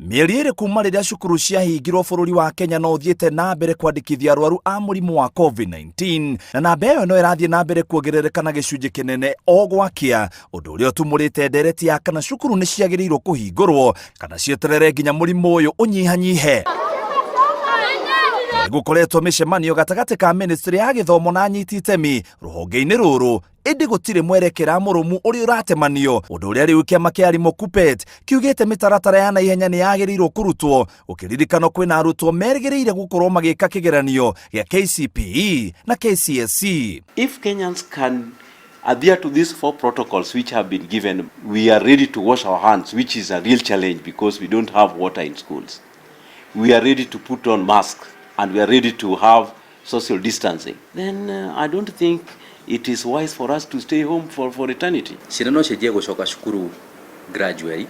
Mieri iri kuma riria cukuru ciahingirwo bururi wa Kenya no thiete na mbere kwandikithia arwaru a murimu wa COVID-19 na namba iyo no irathie na mbere kuongerereka na gicunji kinene o gwakia undu uria utumurite ndereti ya kana cukuru ni ciagiriirwo kuhingurwo kana cieterere nginya murimu uyu unyihanyihe. Gukoretwo micemanio gatagati ka ministry ya githomo na anyiti itemi ruhonge-ini ruru indi gutire mwerekera murumu uri uratemanio undu uria riu kiama kia arimu KUPPET kiugite mitaratara ya naihenya ni yagirirwo kurutwo ukiririkano kwina arutwo merigiriire gukorwo magika kigeranio gia KCPE na KCSE. If Kenyans can adhere to these 4 protocols which have been given, we are ready to wash our hands, which is a real challenge because we don't have water in schools. We are ready to put on masks and we are ready to have social distancing. Then I don't think it is wise for us to stay home for eternity. Ciana no cijie gucoka cukuru gradually.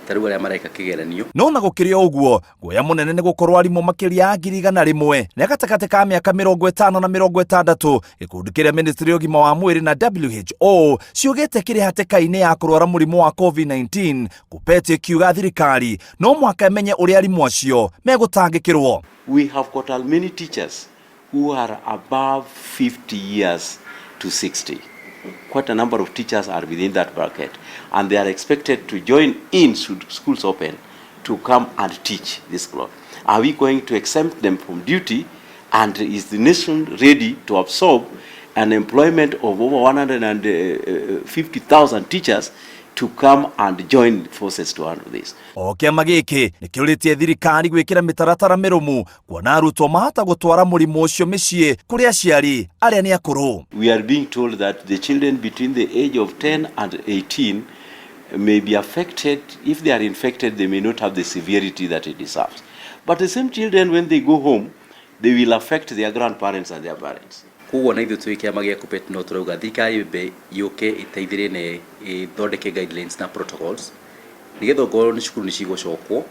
Taru aria maraika kigeranio. No na gukiri uguo, guoya munene ni gukorwo arimu makiria 100,000 na gatagati ka miaka 50 na 60 gikundi kiria ministry ogima wa mwiri na WHO ciugite kiri hateka-ini ya kurwara murimu wa COVID-19 KUPPET kiuga thirikari no mwaka emenye uria arimu acio megutangikirwo. We have got many teachers who are above 50 years to 60. Quite a number of teachers are within that bracket and they are expected to join in should schools open to come and teach this class. Are we going to exempt them from duty, and is the nation ready to absorb an employment of over 150,000 teachers to come and join forces to handle this? Kiama giki nikiuritie thirikari gwikira mitaratara mirumu kuona arutwo mahota gutwara murimu ucio micii kuri aciari aria ni akuru. We are being told that the children between the age of 10 and 18 may be affected. If they are infected, they may not have the severity that it deserves. But the same children, when they go home, they will affect their grandparents and their parents. Kuo na ithu twi kiama gia KUPPET no turauga thirikari be yuke iteithirie ne ithondeke guidelines na protocols nigetha ngorwo ni cukuru ni cigocokwo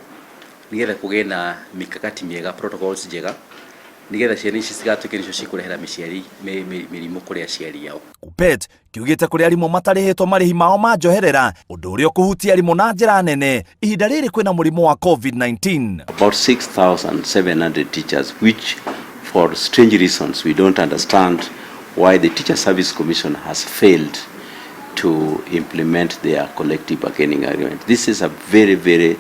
nigetha kugie na mikakati miega protocols njega nigetha ciana ici cigatuike nicio cikurehera miciari mirimu kuri aciari yao. KUPPET kiugite kuri arimu matarihitwo marihi mao manjoherera undu uria kuhutia arimu na njira nene ihinda riri kwina murimu wa COVID-19. About 6,700 teachers, which for strange reasons we don't understand why the Teacher Service Commission has failed to implement their collective bargaining agreement. This is a very, very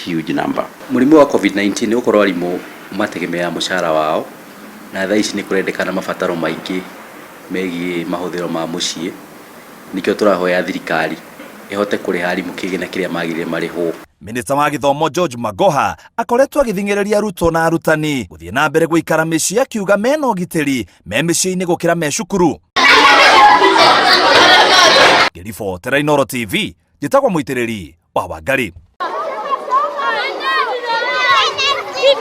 huge number. Murimu wa COVID-19 ni ukorwo arimu mategemea mushara wao na thaa ici ni kurendekana mabataro maingi megi mahuthiro ma mucii nikio turahoya thirikari ihote kuriha arimu kigina kiria magire mariho. Minista wa githomo George Magoha akoretwo agithingereria arutwo na arutani guthie na mbere guikara micii akiuga mena ugitiri me micii-ini gukira me cukuru. Gilifo Terainoro TV, jitagwa muitiriri wa Wangari.